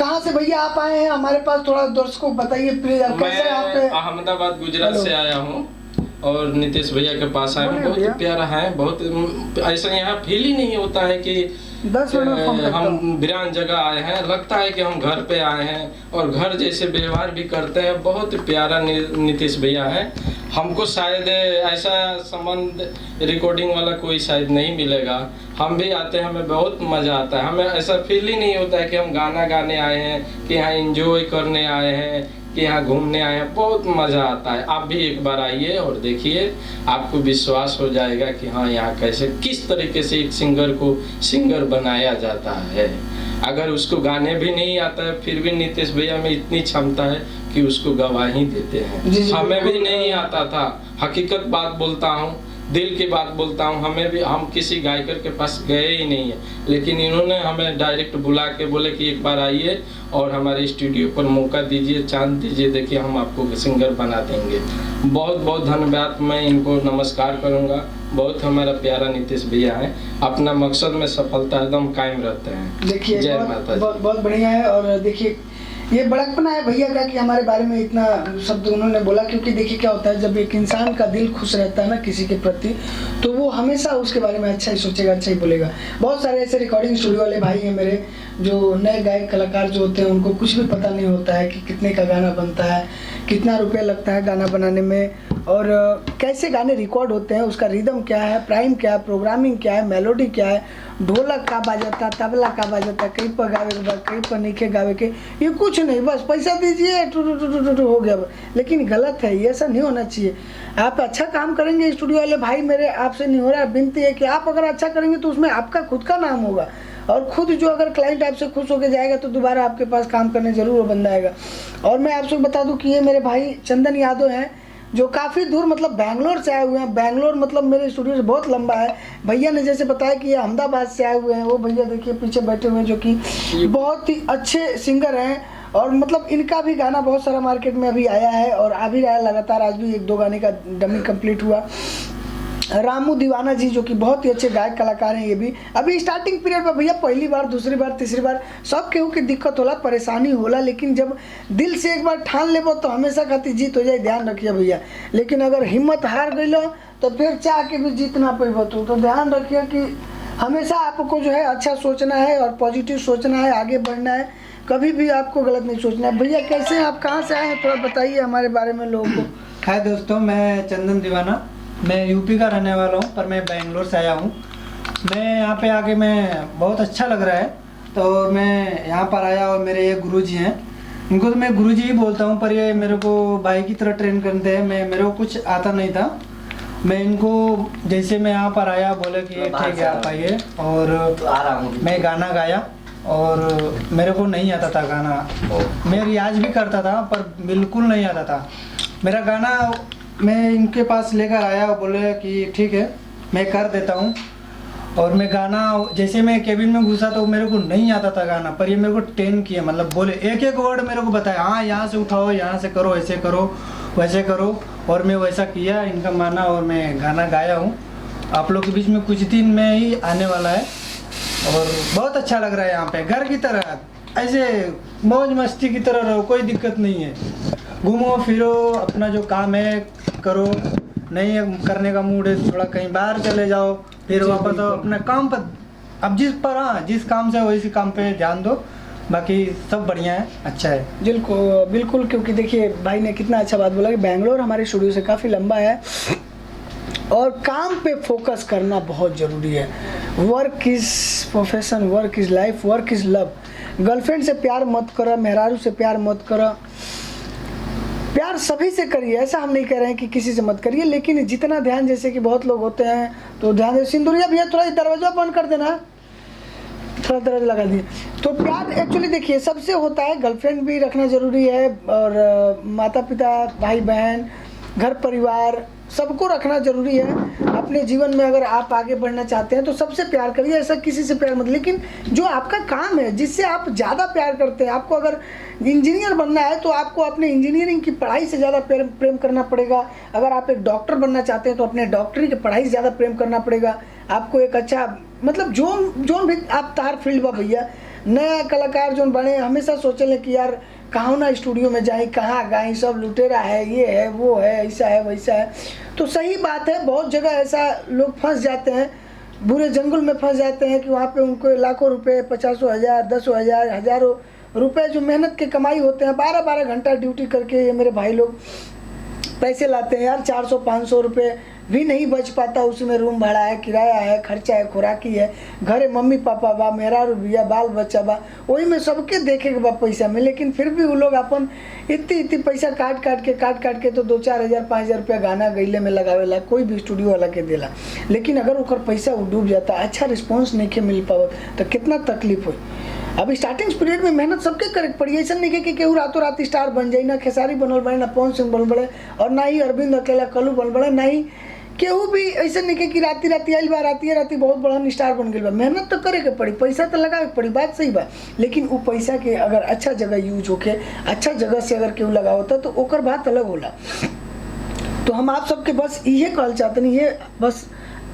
कहाँ से भैया आप आए हैं हमारे पास, थोड़ा दर्शकों को बताइए प्लीज। कैसे आप मैं अहमदाबाद गुजरात से आया हूँ और नीतीश भैया के पास आया हूँ। बहुत प्यारा है, बहुत ऐसा यहाँ फील ही नहीं होता है कि 10 मिनट में फोन करता हूँ। हम वीरान जगह आए हैं, लगता है कि हम घर पे आए हैं और घर जैसे व्यवहार भी करते हैं। बहुत प्यारा नीतीश भैया है। हमको शायद ऐसा संबंध रिकॉर्डिंग वाला कोई शायद नहीं मिलेगा। हम भी आते हैं, हमें बहुत मज़ा आता है। हमें ऐसा फील ही नहीं होता है कि हम गाना गाने आए हैं, कि यहाँ एंजॉय करने आए हैं, कि यहाँ घूमने आए हैं। बहुत मज़ा आता है। आप भी एक बार आइए और देखिए, आपको विश्वास हो जाएगा कि हाँ यहाँ कैसे किस तरीके से एक सिंगर को सिंगर बनाया जाता है। अगर उसको गाने भी नहीं आता है फिर भी नीतीश भैया में इतनी क्षमता है कि उसको गवाही देते हैं। हमें भी नहीं आता था, हकीकत बात बोलता हूँ, दिल की बात बोलता हूँ। हमें भी, हम किसी गायकर के पास गए ही नहीं है, लेकिन इन्होंने हमें डायरेक्ट बुला के बोले कि एक बार आइए और हमारे स्टूडियो पर मौका दीजिए, चांस दीजिए, देखिए हम आपको सिंगर बना देंगे। बहुत बहुत धन्यवाद, मैं इनको नमस्कार करूँगा। बहुत हमारा प्यारा नीतीश भैया है, अपना मकसद में सफलता एकदम कायम रहते हैं। देखिए जय माता दी। बहुत बढ़िया है। और देखिए ये बड़कपना है भैया का कि हमारे बारे में इतना शब्द उन्होंने बोला, क्योंकि देखिए क्या होता है जब एक इंसान का दिल खुश रहता है ना किसी के प्रति, तो वो हमेशा उसके बारे में अच्छा ही सोचेगा, अच्छा ही बोलेगा। बहुत सारे ऐसे रिकॉर्डिंग स्टूडियो वाले भाई हैं मेरे, जो नए गायक कलाकार जो होते हैं उनको कुछ भी पता नहीं होता है कि कितने का गाना बनता है, कितना रुपया लगता है गाना बनाने में, और कैसे गाने रिकॉर्ड होते हैं, उसका रिदम क्या है, प्राइम क्या है, प्रोग्रामिंग क्या है, मेलोडी क्या है, ढोलक का बाजता, तबला का बाजता, कहीं पर गावे के बाद कहीं पर नीचे गावे के, ये कुछ नहीं, बस पैसा दीजिए टू टू टू टू टू हो गया। लेकिन गलत है, ये ऐसा नहीं होना चाहिए। आप अच्छा काम करेंगे, स्टूडियो वाले भाई मेरे आपसे नहीं हो रहा है, विनती है कि आप अगर अच्छा करेंगे तो उसमें आपका खुद का नाम होगा, और खुद जो अगर क्लाइंट आपसे खुश होकर जाएगा तो दोबारा आपके पास काम करने जरूर बंदा आएगा। और मैं आपसे बता दूं कि ये मेरे भाई चंदन यादव हैं, जो काफ़ी दूर मतलब बैंगलोर से आए हुए हैं। बैंगलोर मतलब मेरे स्टूडियो से बहुत लंबा है। भैया ने जैसे बताया कि ये अहमदाबाद से आए हुए हैं। वो भैया देखिए पीछे बैठे हुए हैं, जो कि बहुत ही अच्छे सिंगर हैं, और मतलब इनका भी गाना बहुत सारा मार्केट में अभी आया है और आ भी रहा है लगातार। आज भी 1-2 गाने का डमी कंप्लीट हुआ। रामू दीवाना जी जो कि बहुत ही अच्छे गायक कलाकार हैं, ये भी अभी स्टार्टिंग पीरियड में भैया पहली बार, दूसरी बार, तीसरी बार सब केहू की दिक्कत होला, परेशानी होला, लेकिन जब दिल से एक बार ठान लेबो तो हमेशा खातिर जीत हो जाए। ध्यान रखिए भैया। लेकिन अगर हिम्मत हार गई तो फिर चाह के भी जीत ना पेबो। तो ध्यान रखिए कि हमेशा आपको जो है अच्छा सोचना है और पॉजिटिव सोचना है, आगे बढ़ना है, कभी भी आपको गलत नहीं सोचना है। भैया कैसे हैं आप, कहाँ से आए हैं, थोड़ा बताइए हमारे बारे में लोगों को। हाय दोस्तों, मैं चंदन दीवाना, मैं यूपी का रहने वाला हूँ, पर मैं बेंगलोर से आया हूँ। मैं यहाँ पे आके मैं बहुत अच्छा लग रहा है, तो मैं यहाँ पर आया। और मेरे ये गुरुजी हैं, इनको तो मैं गुरुजी ही बोलता हूँ, पर ये मेरे को भाई की तरह ट्रेन करते हैं। मेरे को कुछ आता नहीं था, मैं इनको जैसे मैं यहाँ पर आया बोले कि ठीक है आप आइए, और मैं गाना गाया। और मेरे को नहीं आता था गाना, मैं रियाज भी करता था पर बिल्कुल नहीं आता था मेरा गाना। मैं इनके पास लेकर आया और बोले कि ठीक है मैं कर देता हूँ। और मैं गाना जैसे मैं केबिन में घुसा तो मेरे को नहीं आता था गाना, पर ये मेरे को ट्रेन किया, मतलब बोले एक एक वर्ड मेरे को बताया, हाँ यहाँ से उठाओ, यहाँ से करो, ऐसे करो, वैसे करो। और मैं वैसा किया, इनका माना, और मैं गाना गाया हूँ। आप लोग के बीच में कुछ दिन में ही आने वाला है, और बहुत अच्छा लग रहा है यहाँ पे, घर की तरह, ऐसे मौज मस्ती की तरह रहो, कोई दिक्कत नहीं है। घूमो फिरो, अपना जो काम है करो, नहीं करने का मूड है थोड़ा कहीं बाहर चले जाओ, फिर वापस अपने काम पर, अब जिस काम से वैसे काम पे ध्यान दो। बाकी सब बढ़िया है, अच्छा है। बिल्कुल, क्योंकि देखिए भाई ने कितना अच्छा बात बोला कि बैंगलोर हमारे स्टूडियो से काफ़ी लंबा है और काम पे फोकस करना बहुत ज़रूरी है। Work is profession, work is life, work is love. Girlfriend से प्यार मत करो, मेहरारू से प्यार मत करो, प्यार सभी से करिए, ऐसा हम नहीं कह रहे हैं कि किसी से मत करिए, लेकिन जितना ध्यान, जैसे कि बहुत लोग होते हैं तो ध्यान दे। सिंदूरिया भैया थोड़ा दरवाजा बंद कर देना, थोड़ा दरवाजा लगा दिए। तो प्यार एक्चुअली देखिए सबसे होता है, गर्लफ्रेंड भी रखना ज़रूरी है, और माता पिता, भाई बहन, घर परिवार, सबको रखना जरूरी है अपने जीवन में। अगर आप आगे बढ़ना चाहते हैं तो सबसे प्यार करिए, ऐसा किसी से प्यार मत। लेकिन जो आपका काम है, जिससे आप ज़्यादा प्यार करते हैं, आपको अगर इंजीनियर बनना है तो आपको अपने इंजीनियरिंग की पढ़ाई से ज़्यादा प्रेम करना पड़ेगा। अगर आप एक डॉक्टर बनना चाहते हैं तो अपने डॉक्टरी की पढ़ाई से ज़्यादा प्रेम करना पड़ेगा। आपको एक अच्छा, मतलब जो भी आप तार फील्ड बा भैया, नया कलाकार जो बने हमेशा सोचेले कि यार कहाँ ना स्टूडियो में जाए, कहाँ गाएं, सब लुटेरा है, ये है वो है, ऐसा है वैसा है। तो सही बात है, बहुत जगह ऐसा लोग फंस जाते हैं, बुरे जंगल में फंस जाते हैं कि वहाँ पे उनको लाखों रुपए, 50,000, 10,000, हज़ारों रुपए जो मेहनत के कमाई होते हैं, 12-12 घंटा ड्यूटी करके ये मेरे भाई लोग पैसे लाते हैं यार। 400-500 रुपये भी नहीं बच पाता, उसमें रूम भाड़ा है, किराया है, खर्चा है, खुराकी है, घरे मम्मी पापा बा, मेरा रुपया, बाल बच्चा बा, वही में सबके देखे के बा पैसा में। लेकिन फिर भी वो लोग अपन इतनी पैसा काट काट के तो 2-4 हज़ार 5,000 रुपया गाना गईले में लगावेला, कोई भी स्टूडियो वाला के देला। लेकिन अगर ओकर पैसा डूब जाता, अच्छा रिस्पॉन्स नहीं के मिल पावत तो कितना तकलीफ हो। अभी स्टार्टिंग पीरियड में मेहनत सबके करे पड़ी, ऐसा नहीं है कि केहू रातों रात स्टार बन जाए, ना खेसारी बनल बड़े, ना पवन सिंह बनल बड़े, और ना ही अरविंद अकेला कल्लू बनल बड़े, ना ही केहू भी ऐसा नहीं कि राती आइल बा, राती बहुत बड़ा स्टार बन गई बा। मेहनत तो करे के पड़ी, पैसा तो लगावे के पड़ी, बात सही बा। लेकिन वो पैसा के अगर अच्छा जगह यूज होके, अच्छा जगह से अगर केहू लगा होता तो ओकर बात अलग होला। तो हम आप सबके बस ये कहल चाहते नहीं, ये बस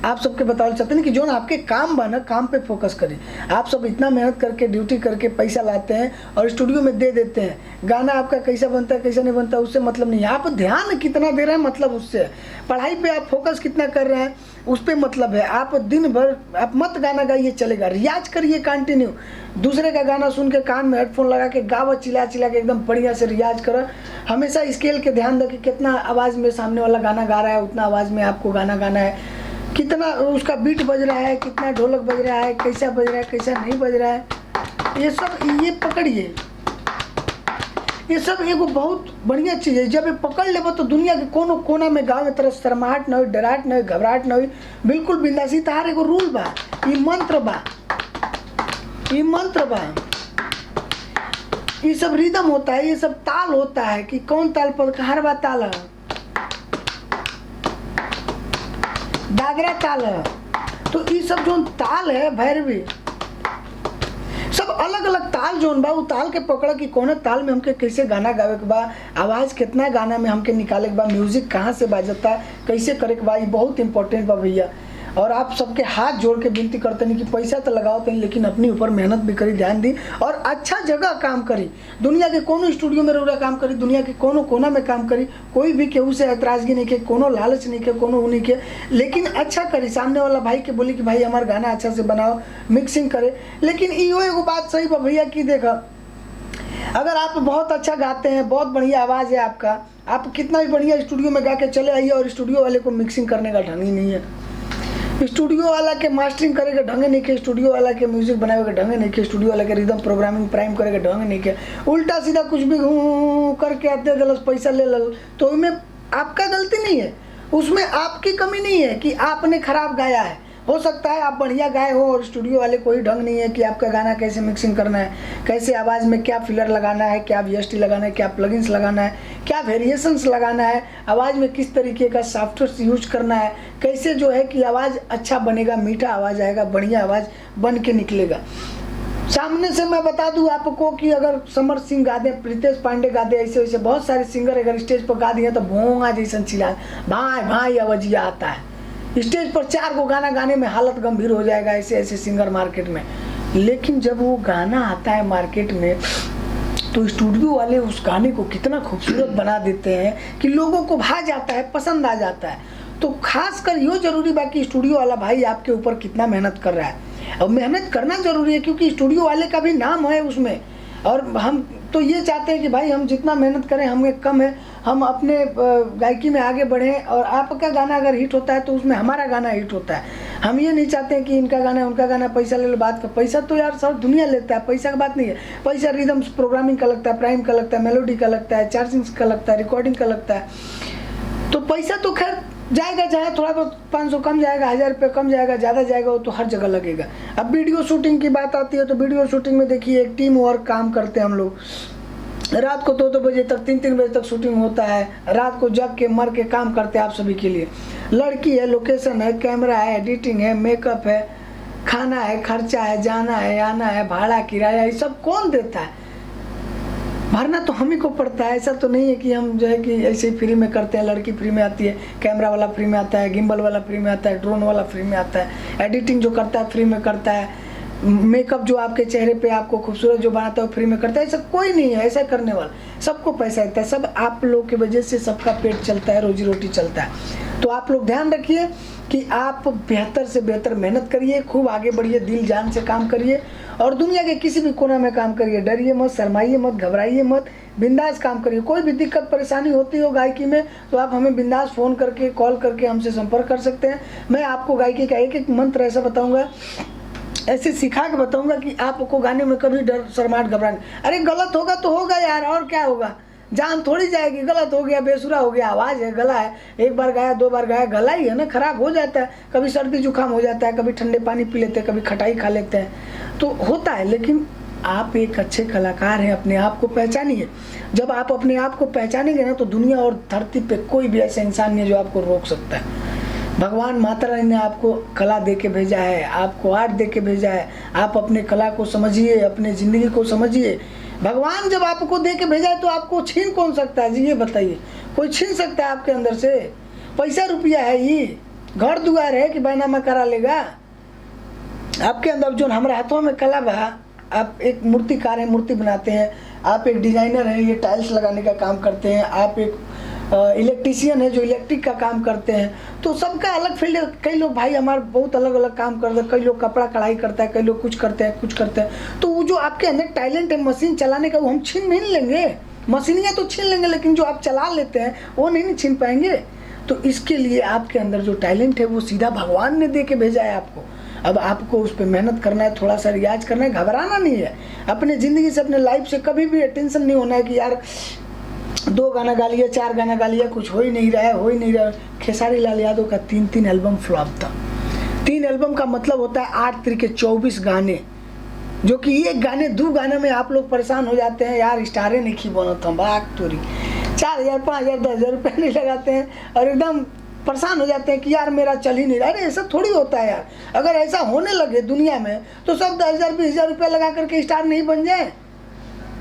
आप सबके बताना चाहते हैं कि जो आपके काम बना, काम पे फोकस करें। आप सब इतना मेहनत करके, ड्यूटी करके पैसा लाते हैं और स्टूडियो में दे देते हैं, गाना आपका कैसा बनता है कैसा नहीं बनता उससे मतलब नहीं है। आप ध्यान कितना दे रहे हैं मतलब उससे, पढ़ाई पे आप फोकस कितना कर रहे हैं उस पर मतलब है। आप दिन भर आप मत गाना गाइए चलेगा, रियाज करिए कंटिन्यू। दूसरे का गाना सुन के कान में हेडफोन लगा के गावा, चिल्ला के एकदम बढ़िया से रियाज करो। हमेशा स्केल के ध्यान रखें, कितना आवाज़ में सामने वाला गाना गा रहा है उतना आवाज़ में आपको गाना गाना है, कितना उसका बीट बज रहा है, कितना ढोलक बज रहा है, कैसा बज रहा है कैसा नहीं बज रहा है, ये सब ये पकड़िए। ये सब एगो बहुत बढ़िया चीज़ है। जब ये पकड़ लेबो तो दुनिया के कोनो कोना में गाँव में तरह शर्माहट न हो, डराहट न हो, घबराहट न हो, बिल्कुल बिंदासी। तार एगो रूल बा, ये मंत्र बा, ये मंत्र बा, ये सब रिदम होता है, ये सब ताल होता है कि कौन ताल पर हर बात ताल है, दादरा ताल है। तो ये सब जो ताल है भैरवी, सब अलग अलग ताल जोन बा, वो ताल के पकड़ कि कौन ताल में हमके कैसे गाना गावे के बा, आवाज़ कितना गाना में हमके निकाले के बा, म्यूजिक कहाँ से बाजता, कैसे करे के बा, ये बहुत इंपॉर्टेंट बा भैया। और आप सबके हाथ जोड़ के विनती करते नहीं कि पैसा तो लगाओ तो, लेकिन अपने ऊपर मेहनत भी करी, ध्यान दी और अच्छा जगह काम करी। दुनिया के कोनो स्टूडियो में रोड़ा काम करी, दुनिया के कोनो कोना में काम करी, कोई भी केहू से ऐतराजगी नहीं के, कोनो लालच नहीं के, कोनो उन्हीं के, लेकिन अच्छा करी। सामने वाला भाई के बोली कि भाई हमारा गाना अच्छा से बनाओ, मिक्सिंग करे। लेकिन इहो एगो बात सही बा भैया कि देखा, अगर आप बहुत अच्छा गाते हैं, बहुत बढ़िया आवाज़ है आपका, आप कितना भी बढ़िया स्टूडियो में गा के चले आइए और स्टूडियो वाले को मिक्सिंग करने का ढंग ही नहीं है, स्टूडियो वाला के मास्टरिंग करेगा ढंग नहीं के, स्टूडियो वाला के म्यूजिक बनाएगा ढंग नहीं के, स्टूडियो वाला के रिदम प्रोग्रामिंग प्राइम करेगा ढंग नहीं के, उल्टा सीधा कुछ भी करके आते दलस पैसा ले लो, तो उसमें आपका गलती नहीं है, उसमें आपकी कमी नहीं है कि आपने खराब गाया है। हो सकता है आप बढ़िया गाए हो और स्टूडियो वाले कोई ढंग नहीं है कि आपका गाना कैसे मिक्सिंग करना है, कैसे आवाज़ में क्या फिलर लगाना है, क्या VST लगाना है, क्या प्लगइन्स लगाना है, क्या वेरिएशंस लगाना है, आवाज़ में किस तरीके का सॉफ्टवेयर यूज करना है, कैसे जो है कि आवाज़ अच्छा बनेगा, मीठा आवाज़ आएगा, बढ़िया आवाज़ बन के निकलेगा। सामने से मैं बता दूं आपको कि अगर समर सिंह गा दे, प्रीतेश पांडे गा दे, ऐसे वैसे बहुत सारे सिंगर अगर स्टेज पर गा दिए तो भोंगा जैसा चिल्ला भाई भाई आवाजिया आता है। स्टेज पर 4 गो गाना गाने में हालत गंभीर हो जाएगा, ऐसे ऐसे सिंगर मार्केट में। लेकिन जब वो गाना आता है मार्केट में तो स्टूडियो वाले उस गाने को कितना खूबसूरत बना देते हैं कि लोगों को भा जाता है, पसंद आ जाता है। तो खास कर ये जरूरी बा कि स्टूडियो वाला भाई आपके ऊपर कितना मेहनत कर रहा है, और मेहनत करना जरूरी है क्योंकि स्टूडियो वाले का भी नाम है उसमें। और हम तो ये चाहते हैं कि भाई हम जितना मेहनत करें हमें कम है, हम अपने गायकी में आगे बढ़ें, और आपका गाना अगर हिट होता है तो उसमें हमारा गाना हिट होता है। हम ये नहीं चाहते हैं कि इनका गाना उनका गाना पैसा ले लो। बात का पैसा तो यार सब दुनिया लेता है, पैसा का बात नहीं है। पैसा रिदम प्रोग्रामिंग का लगता है, प्राइम का लगता है, मेलोडी का लगता है, चार्जिंग का लगता है, रिकॉर्डिंग का लगता है। तो पैसा तो खैर जाएगा, चाहे थोड़ा बहुत 500 कम जाएगा, 1000 रुपये कम जाएगा, ज़्यादा जाएगा, वो तो हर जगह लगेगा। अब वीडियो शूटिंग की बात आती है तो वीडियो शूटिंग में देखिए एक टीम वर्क काम करते हैं हम लोग। रात को 2-2 बजे तक, 3-3 बजे तक शूटिंग होता है, रात को जग के मर के काम करते हैं आप सभी के लिए। लड़की है, लोकेशन है, कैमरा है, एडिटिंग है, मेकअप है, खाना है, खर्चा है, जाना है, आना है, भाड़ा किराया, ये सब कौन देता है? भरना तो हम ही को पड़ता है। ऐसा तो नहीं है कि हम जो है कि ऐसे ही फ्री में करते हैं। लड़की फ्री में आती है, कैमरा वाला फ्री में आता है, गिम्बल वाला फ्री में आता है, ड्रोन वाला फ्री में आता है, एडिटिंग जो करता है फ्री में करता है, मेकअप जो आपके चेहरे पे आपको खूबसूरत जो बनाता है वो फ्री में करता है, ऐसा कोई नहीं है ऐसा करने वाला। सबको पैसा देता है, सब आप लोग की वजह से सबका पेट चलता है, रोजी रोटी चलता है। तो आप लोग ध्यान रखिए कि आप बेहतर से बेहतर मेहनत करिए, खूब आगे बढ़िए, दिल जान से काम करिए और दुनिया के किसी भी कोना में काम करिए। डरिए मत, शर्माइए मत, घबराइए मत, बिंदास काम करिए। कोई भी दिक्कत परेशानी होती हो गायकी में तो आप हमें बिंदास फ़ोन करके, कॉल करके हमसे संपर्क कर सकते हैं। मैं आपको गायकी का एक एक मंत्र ऐसा बताऊँगा, ऐसे सिखा के बताऊंगा कि आपको गाने में कभी डर, शर्माहट, घबराहट, अरे गलत होगा तो होगा यार, और क्या होगा, जान थोड़ी जाएगी। गलत हो गया, बेसुरा हो गया, आवाज़ है, गला है, एक बार गाया 2 बार गाया, गला ही है ना, खराब हो जाता है। कभी सर्दी जुकाम हो जाता है, कभी ठंडे पानी पी लेते हैं, कभी खटाई खा लेते हैं, तो होता है। लेकिन आप एक अच्छे कलाकार हैं, अपने आप को पहचानिए। जब आप अपने आप को पहचानेंगे ना तो दुनिया और धरती पे कोई भी ऐसा इंसान नहीं है जो आपको रोक सकता है। भगवान माता रानी ने आपको कला दे के भेजा है, आपको आर्ट दे के भेजा है। आप अपने कला को समझिए, अपने ज़िंदगी को समझिए। भगवान जब आपको दे के भेजा है तो आपको छीन कौन सकता है जी, ये बताइए। कोई छीन सकता है आपके अंदर से? पैसा रुपया है, ये घर दुआर है कि बैनामा करा लेगा? आपके अंदर जो हमारे हाथों में कला बहा, आप एक मूर्तिकार हैं, मूर्ति बनाते हैं, आप एक डिज़ाइनर हैं, ये टाइल्स लगाने का काम करते हैं, आप एक इलेक्ट्रीशियन है जो इलेक्ट्रिक का काम करते हैं। तो सबका अलग फील्ड है। कई लोग भाई हमारे बहुत अलग अलग काम करते हैं, कई लोग कपड़ा कढ़ाई करता है, कई लोग कुछ करते हैं, कुछ करते हैं। तो वो जो आपके अंदर टैलेंट है मशीन चलाने का, वो हम छीन नहीं लेंगे। मशीनियाँ तो छीन लेंगे, लेकिन जो आप चला लेते हैं वो नहीं छीन पाएंगे। तो इसके लिए आपके अंदर जो टैलेंट है वो सीधा भगवान ने दे के भेजा है आपको। अब आपको उस पर मेहनत करना है, थोड़ा सा रियाज करना है, घबराना नहीं है। अपने ज़िंदगी से, अपने लाइफ से कभी भी टेंशन नहीं होना है कि यार 2 गाना गा लिया, 4 गाना गा लिया, कुछ हो ही नहीं रहा है, हो ही नहीं रहा है। खेसारी लाल यादव का 3 एल्बम फ्लॉप था। 3 एल्बम का मतलब होता है 8 तरीके 24 गाने, जो कि एक गाने 2 गाने में आप लोग परेशान हो जाते हैं, यार स्टारे नहीं खी बना था, बाग तोरी 4000, 5000, 10,000 रुपये नहीं लगाते हैं और एकदम परेशान हो जाते हैं कि यार मेरा चल ही नहीं रहा। अरे ऐसा थोड़ी होता है यार। अगर ऐसा होने लगे दुनिया में तो सब 10,000, 20,000 रुपये लगा करके स्टार नहीं बन जाए।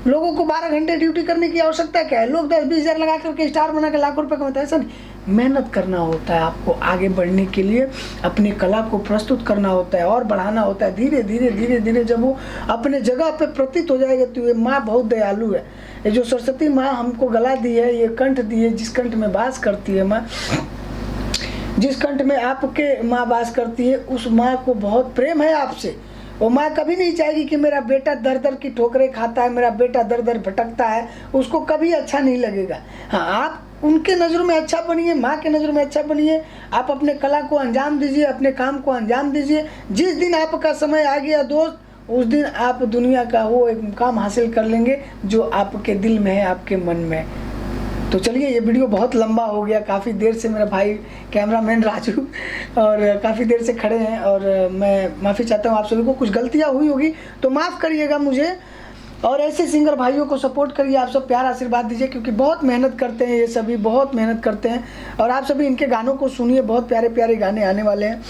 लोगों को 12 घंटे ड्यूटी करने की आवश्यकता क्या है? लोग 10-20,000 लगा करके स्टार बना के लाखों रुपए कमाते हैं। ऐसा नहीं, मेहनत करना होता है आपको आगे बढ़ने के लिए, अपनी कला को प्रस्तुत करना होता है और बढ़ाना होता है। धीरे धीरे धीरे धीरे जब वो अपने जगह पे प्रतीत हो जाएगा तो ये माँ बहुत दयालु है। ये जो सरस्वती माँ हमको गला दी है, ये कंठ दी है, जिस कंठ में वास करती है माँ, जिस कंठ में आपके माँ वास करती है, उस माँ को बहुत प्रेम है आपसे। वो माँ कभी नहीं चाहेगी कि मेरा बेटा दर दर की ठोकरें खाता है, मेरा बेटा दर दर भटकता है, उसको कभी अच्छा नहीं लगेगा। हाँ, आप उनके नज़रों में अच्छा बनिए, माँ के नज़रों में अच्छा बनिए। आप अपने कला को अंजाम दीजिए, अपने काम को अंजाम दीजिए। जिस दिन आपका समय आ गया दोस्त, उस दिन आप दुनिया का वो एक मुकाम हासिल कर लेंगे जो आपके दिल में है, आपके मन में है। तो चलिए, ये वीडियो बहुत लंबा हो गया। काफ़ी देर से मेरा भाई कैमरामैन राजू और काफ़ी देर से खड़े हैं और मैं माफ़ी चाहता हूँ। आप सभी को कुछ गलतियाँ हुई होगी तो माफ़ करिएगा मुझे। और ऐसे सिंगर भाइयों को सपोर्ट करिए, आप सब प्यार आशीर्वाद दीजिए, क्योंकि बहुत मेहनत करते हैं, ये सभी बहुत मेहनत करते हैं। और आप सभी इनके गानों को सुनिए, बहुत प्यारे प्यारे गाने आने वाले हैं।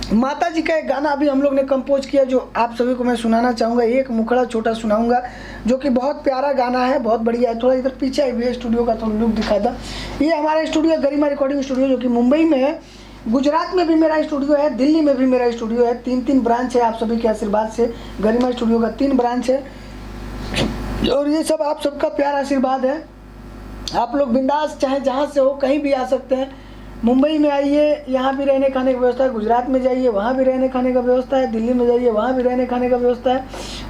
माता जी का एक गाना अभी हम लोग ने कंपोज किया जो आप सभी को मैं सुनाना चाहूँगा। एक मुखड़ा छोटा सुनाऊंगा जो कि बहुत प्यारा गाना है, बहुत बढ़िया है। थोड़ा इधर पीछे आई हुई स्टूडियो का थोड़ा लुक दिखा था। ये हमारा स्टूडियो गरिमा रिकॉर्डिंग स्टूडियो जो कि मुंबई में है। गुजरात में भी मेरा स्टूडियो है, दिल्ली में भी मेरा स्टूडियो है। 3 ब्रांच है। आप सभी के आशीर्वाद से गरिमा स्टूडियो का 3 ब्रांच है और ये सब आप सबका प्यार आशीर्वाद है। आप लोग बिंदास चाहे जहाँ से हो कहीं भी आ सकते हैं। मुंबई में आइए, यहाँ भी रहने खाने की व्यवस्था है। गुजरात में जाइए, वहाँ भी रहने खाने का व्यवस्था है। दिल्ली में जाइए, वहाँ भी रहने खाने का व्यवस्था है।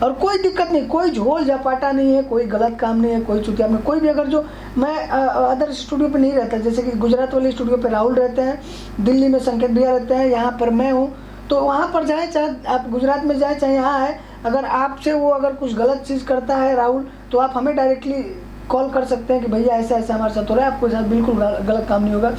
और कोई दिक्कत नहीं, कोई झोल झपाटा नहीं है, कोई गलत काम नहीं है, कोई चुतिया में कोई भी। अगर जो मैं अदर स्टूडियो पे नहीं रहता, जैसे कि गुजरात वाले स्टूडियो पे राहुल रहते हैं, दिल्ली में संकेत भैया रहते हैं, यहाँ पर मैं हूँ, तो वहाँ पर जाएँ, चाहे आप गुजरात में जाएँ चाहे यहाँ आए, अगर आपसे वो अगर कुछ गलत चीज़ करता है राहुल, तो आप हमें डायरेक्टली कॉल कर सकते हैं कि भैया ऐसा ऐसा हमारे साथ हो रहा है, आपके साथ बिल्कुल गलत काम नहीं होगा,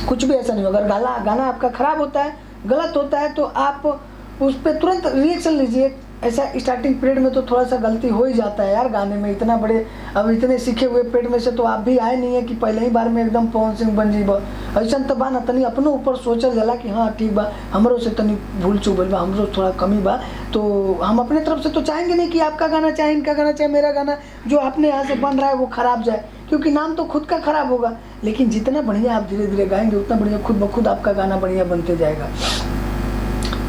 कुछ भी ऐसा नहीं होगा। अगर गाना आपका ख़राब होता है, गलत होता है, तो आप उस पर तुरंत रिएक्शन लीजिए। ऐसा स्टार्टिंग पीरियड में तो थोड़ा सा गलती हो ही जाता है यार गाने में। इतना बड़े अब इतने सीखे हुए पेट में से तो आप भी आए नहीं है कि पहले ही बार में एकदम पवन सिंह बन जीबा। ऐसा तो बा ना, तनी अपने ऊपर सोचल जाला कि हाँ ठीक बा, हमरो से तनी भूल चूक बा, हमरो थोड़ा कमी बा, तो हम अपने तरफ से तो चाहेंगे नहीं कि आपका गाना चाहे, इनका गाना चाहे, मेरा गाना जो अपने यहाँ से बन रहा है वो ख़राब जाए, क्योंकि नाम तो खुद का ख़राब होगा। लेकिन जितना बढ़िया आप धीरे धीरे गाएंगे उतना बढ़िया खुद ब खुद आपका गाना बढ़िया बनते जाएगा।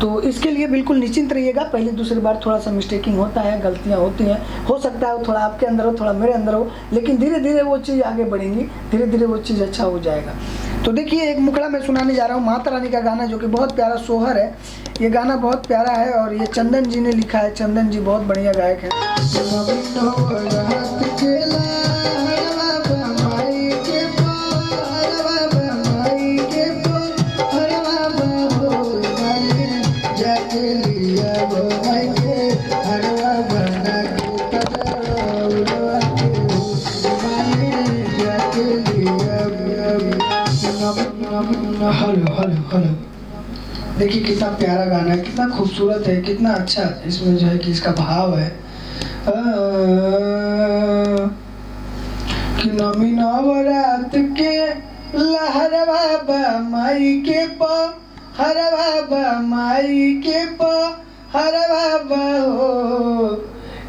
तो इसके लिए बिल्कुल निश्चिंत रहिएगा। पहले दूसरी बार थोड़ा सा मिस्टेकिंग होता है, गलतियाँ होती हैं, हो सकता है वो थोड़ा आपके अंदर हो, थोड़ा मेरे अंदर हो, लेकिन धीरे धीरे वो चीज़ आगे बढ़ेंगी, धीरे धीरे वो चीज़ अच्छा हो जाएगा। तो देखिए एक मुखड़ा मैं सुनाने जा रहा हूँ माता रानी का गाना, जो कि बहुत प्यारा सोहर है। ये गाना बहुत प्यारा है और ये चंदन जी ने लिखा है। चंदन जी बहुत बढ़िया गायक हैं। हेलो हेलो हेलो, देखिए कितना प्यारा गाना है, कितना खूबसूरत है, कितना अच्छा इसमें जो है कि इसका भाव है। कि नमी नवरात के लहर बाबा माई के हर बाबा माई के हर बाबा हो,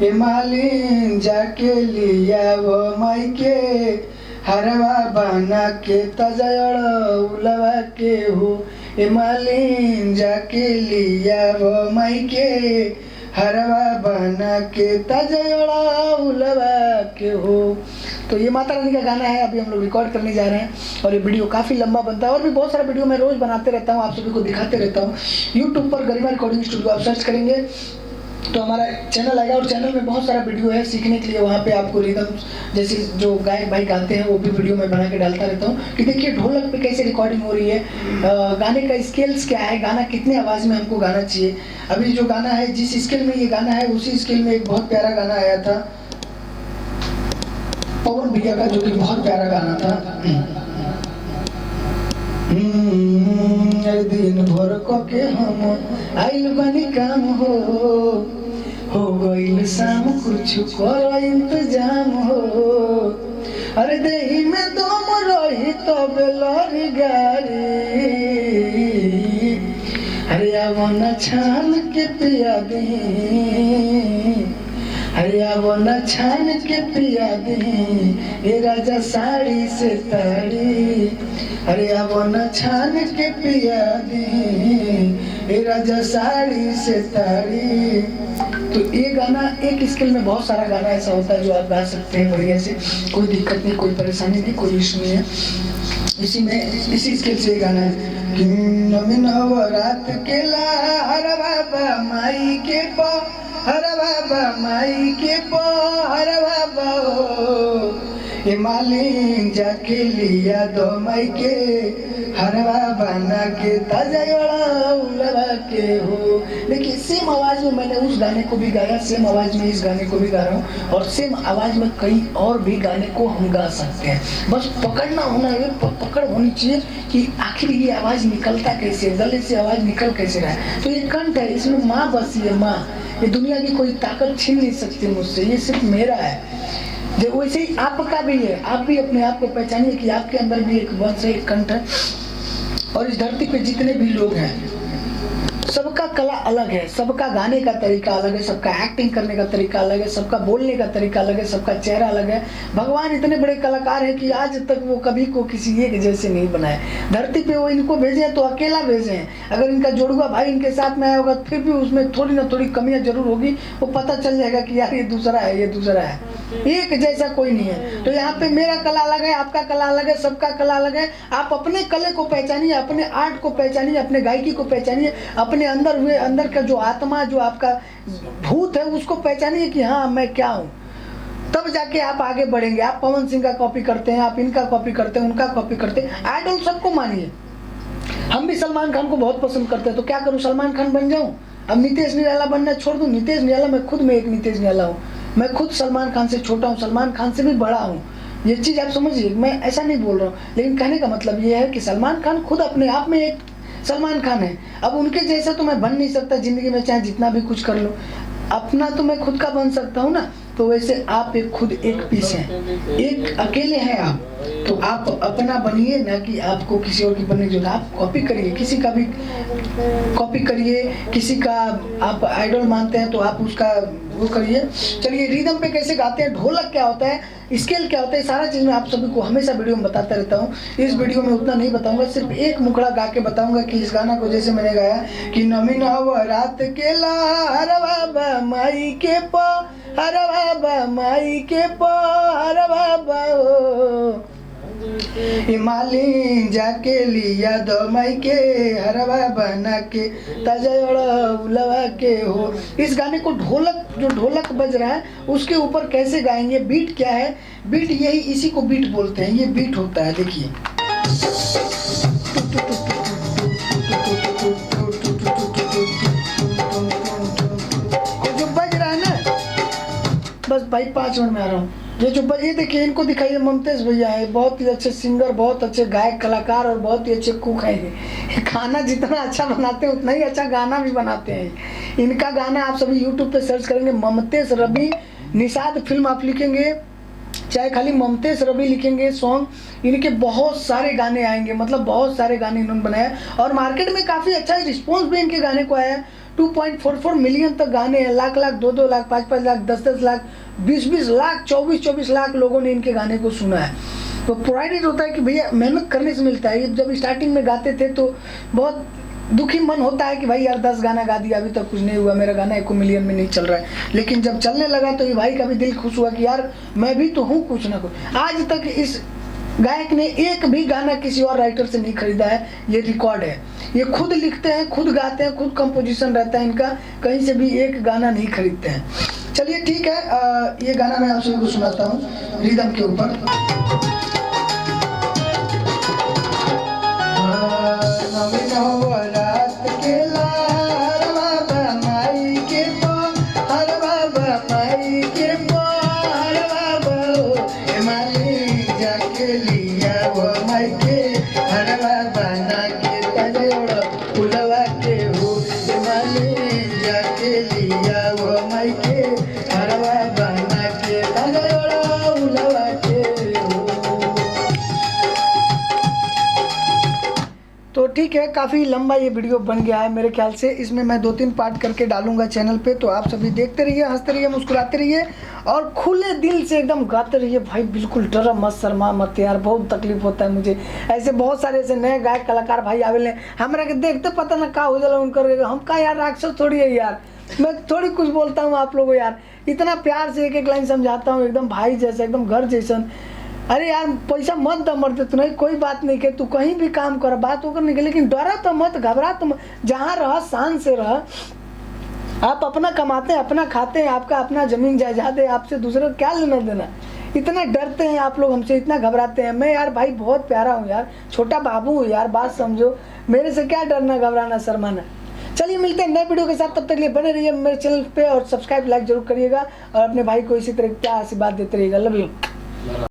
ए मालिन जाके लिया वो माई के हरवा बना के तजड़ उलवा के हो, ए मालिन जाके लिया वो माई के हरवा बना के तजड़ा उलवा के हो। तो ये माता रानी का गाना है, अभी हम लोग रिकॉर्ड करने जा रहे हैं और ये वीडियो काफ़ी लंबा बनता है और भी बहुत सारा वीडियो मैं रोज़ बनाते रहता हूँ, आप सभी को दिखाते रहता हूँ। यूट्यूब पर गरिमा रिकॉर्डिंग स्टूडियो आप सर्च करेंगे तो हमारा चैनल आएगा और चैनल में बहुत सारा वीडियो है सीखने के लिए। वहाँ पे आपको रिदम जैसे जो गायक भाई गाते हैं वो भी वीडियो में बना के डालता रहता हूँ कि देखिए ढोलक पे कैसे रिकॉर्डिंग हो रही है, गाने का स्केल्स क्या है, गाना कितने आवाज़ में हमको गाना चाहिए। अभी जो गाना है जिस स्केल में ये गाना है उसी स्केल में एक बहुत प्यारा गाना आया था पवन भैया का, जो कि बहुत प्यारा गाना था। दिन भर को के हम आइल बनी काम हो गइल शाम कुछ करो इंतजाम हो, अरे देही में दम रही तब लड़ी गाड़ी, अरे आवना छान के पिया दी, अरे आवना छान के पिया दी, ए राजा साड़ी से ताड़ी, अरे आवना छान के पिया दी, ए राजा साड़ी से ताड़ी। तो ये गाना एक स्केल में बहुत सारा गाना ऐसा होता है जो आप गा सकते हैं बढ़िया से, कोई दिक्कत नहीं, कोई परेशानी नहीं, कोई इशू नहीं है। इसी स्केल से ये गाना है कि नवरात के हर बाबा माई के हर बाबा माई के हर बाबा हो, ए मालिन जाके लिया दो माई के हरवा बना के ताजा उलवा के हो। देखिए सेम आवाज में मैंने उस गाने को भी गाया, सेम आवाज में इस गाने को भी गा रहा हूँ और सेम आवाज में कई और भी गाने को हम गा सकते हैं। बस पकड़ना होना है, पकड़ होनी चाहिए कि आखिर ये आवाज निकलता कैसे, गले से आवाज निकल कैसे रहा है। तो ये कंठ है, इसमें माँ बसी है, माँ, ये दुनिया की कोई ताकत छीन नहीं सकती मुझसे, ये सिर्फ मेरा है। जो वैसे ही आपका भी है, आप भी अपने आप को पहचानिए कि आपके अंदर भी एक वंश है, एक कंठ है। और इस धरती पे जितने भी लोग हैं सबका कला अलग है, सबका गाने का तरीका अलग है, सबका एक्टिंग करने का तरीका अलग है, सबका बोलने का तरीका अलग है, सबका चेहरा अलग है। भगवान इतने बड़े कलाकार हैं कि आज तक वो कभी को किसी एक जैसे नहीं बनाए। धरती पे वो इनको भेजे तो अकेला भेजे हैं, अगर इनका जोड़ुआ भाई इनके साथ में आया होगा फिर भी उसमें थोड़ी ना थोड़ी कमियां जरूर होगी, वो पता चल जाएगा कि यार ये दूसरा है, ये दूसरा है, एक जैसा कोई नहीं है। तो यहाँ पे मेरा कला अलग है, आपका कला अलग है, सबका कला अलग है। आप अपने कले को पहचानिए, अपने आर्ट को पहचानिए, अपने गायकी को पहचानिए, अपने अंदर का जो आत्मा, जो आपका भूत है उसको पहचानिए कि हाँ मैं क्या हूँ, तब जाके आप आगे बढ़ेंगे। आप पवन सिंह का कॉपी करते हैं, आप इनका कॉपी करते हैं, उनका कॉपी करते हैं, आइडल सबको मानिए। हम भी सलमान खान को बहुत पसंद करते हैं, तो क्या करूँ, सलमान खान बन जाऊँ? अब नीतीश निराला बनना छोड़ दूँ? नीतीश निराला, मैं खुद में एक नीतीश निराला हूँ, मैं खुद सलमान खान से छोटा हूँ, सलमान खान से भी बड़ा हूँ। ये चीज़ आप समझिए, मैं ऐसा नहीं बोल रहा हूँ, लेकिन कहने का मतलब ये है कि सलमान खान खुद अपने आप में एक सलमान खान है। अब उनके जैसा तो मैं बन नहीं सकता ज़िंदगी में, चाहे जितना भी कुछ कर लूँ, अपना तो मैं खुद का बन सकता हूँ ना। तो वैसे आप एक खुद एक पीस हैं, एक अकेले हैं आप। तो आप अपना बनिए, ना कि आपको किसी और की बनने की जरूरत। आप कॉपी करिए, किसी का भी कॉपी करिए, किसी का आप आइडल मानते हैं तो आप उसका वो करिए। चलिए, रिदम पे कैसे गाते हैं, ढोलक क्या होता है, स्केल क्या होता है, सारा चीज़ मैं आप सभी को हमेशा वीडियो में बताता रहता हूँ। इस वीडियो में उतना नहीं बताऊंगा, सिर्फ एक मुखड़ा गा के बताऊंगा कि इस गाना को जैसे मैंने गाया कि नमी नवरात के ला हर बाबा माई के पा, हर बाबा माई के पा, हर बाबा हो मालिन जाके लिया दो माई के हरवा बना के ताजा उलवा के हो। इस गाने को जो ढोलक बज रहा है उसके ऊपर कैसे गाएंगे, बीट क्या है, बीट यही इसी को बीट बोलते हैं, ये बीट होता है। देखिए जो बज रहा है ना, बस भाई 5 मिनट में आ रहा हूँ। ये देखिए, इनको दिखाइए, ममतेज भैया है, बहुत ही अच्छे सिंगर, बहुत अच्छे गायक कलाकार और बहुत ही अच्छे कुक हैं। ये खाना जितना अच्छा बनाते हैं उतना ही अच्छा गाना भी बनाते हैं। इनका गाना आप सभी यूट्यूब पे सर्च करेंगे, ममतेज रवि निषाद फिल्म आप लिखेंगे, चाहे खाली ममतेज रवि लिखेंगे सॉन्ग, इनके बहुत सारे गाने आएंगे, मतलब बहुत सारे गाने इन्होंने बनाए और मार्केट में काफ़ी अच्छा रिस्पॉन्स भी इनके गाने को आया है। 2.44 मिलियन तक गाने हैं, लाख 2 लाख 5 लाख 10 लाख 20 लाख 24 लाख लोगों ने इनके गाने को सुना है। तो प्रोवाइडेड होता है कि भैया मेहनत करने से मिलता है। जब स्टार्टिंग में गाते थे तो बहुत दुखी मन होता है कि भाई यार 10 गाना गा दिया, अभी तक कुछ नहीं हुआ, मेरा गाना 1 मिलियन में नहीं चल रहा है। लेकिन जब चलने लगा तो ये भाई का भी दिल खुश हुआ कि यार मैं भी तो हूँ कुछ ना कुछ। आज तक इस गायक ने एक भी गाना किसी और राइटर से नहीं खरीदा है, ये रिकॉर्ड है। ये खुद लिखते हैं, खुद गाते हैं, खुद कंपोजिशन रहता है इनका, कहीं से भी एक गाना नहीं खरीदते हैं। चलिए ठीक है, ये गाना मैं आप सभी को सुनाता हूँ रिदम के ऊपर। तो ठीक है, काफ़ी लंबा ये वीडियो बन गया है मेरे ख्याल से। इसमें मैं 2-3 पार्ट करके डालूंगा चैनल पे, तो आप सभी देखते रहिए, हंसते रहिए, मुस्कुराते रहिए और खुले दिल से एकदम गाते रहिए। भाई बिल्कुल डरा मत, शर्मा मत यार, बहुत तकलीफ होता है मुझे। ऐसे बहुत सारे ऐसे नए गायक कलाकार भाई आवेले, हमारा के देखते पता ना का हो जाला उनकर, हम का यार राक्षस थोड़ी है यार, मैं थोड़ी कुछ बोलता हूँ आप लोगों यार, इतना प्यार से एक लाइन समझाता हूँ, एकदम भाई जैसा, एकदम घर जैसन। अरे यार पैसा मत द मरते तो नहीं, कोई बात नहीं के तू कहीं भी काम कर, बात होकर नहीं, लेकिन डरा तो मत, घबरा तो मत, जहाँ रह शान से रह। आप अपना कमाते हैं, अपना खाते हैं, आपका अपना जमीन जायदाद है, आपसे दूसरे को क्या लेना देना। इतना डरते हैं आप लोग हमसे, इतना घबराते हैं। मैं यार भाई बहुत प्यारा हूँ यार, छोटा बाबू हूँ यार, बात समझो, मेरे से क्या डरना, घबराना, शर्माना। चलिए मिलते हैं नए वीडियो के साथ, तब तक लिए बने रहिए मेरे चैनल पे और सब्सक्राइब लाइक जरूर करिएगा और अपने भाई को इसी तरह प्यार आशीर्वाद देते रहिएगा। Love you.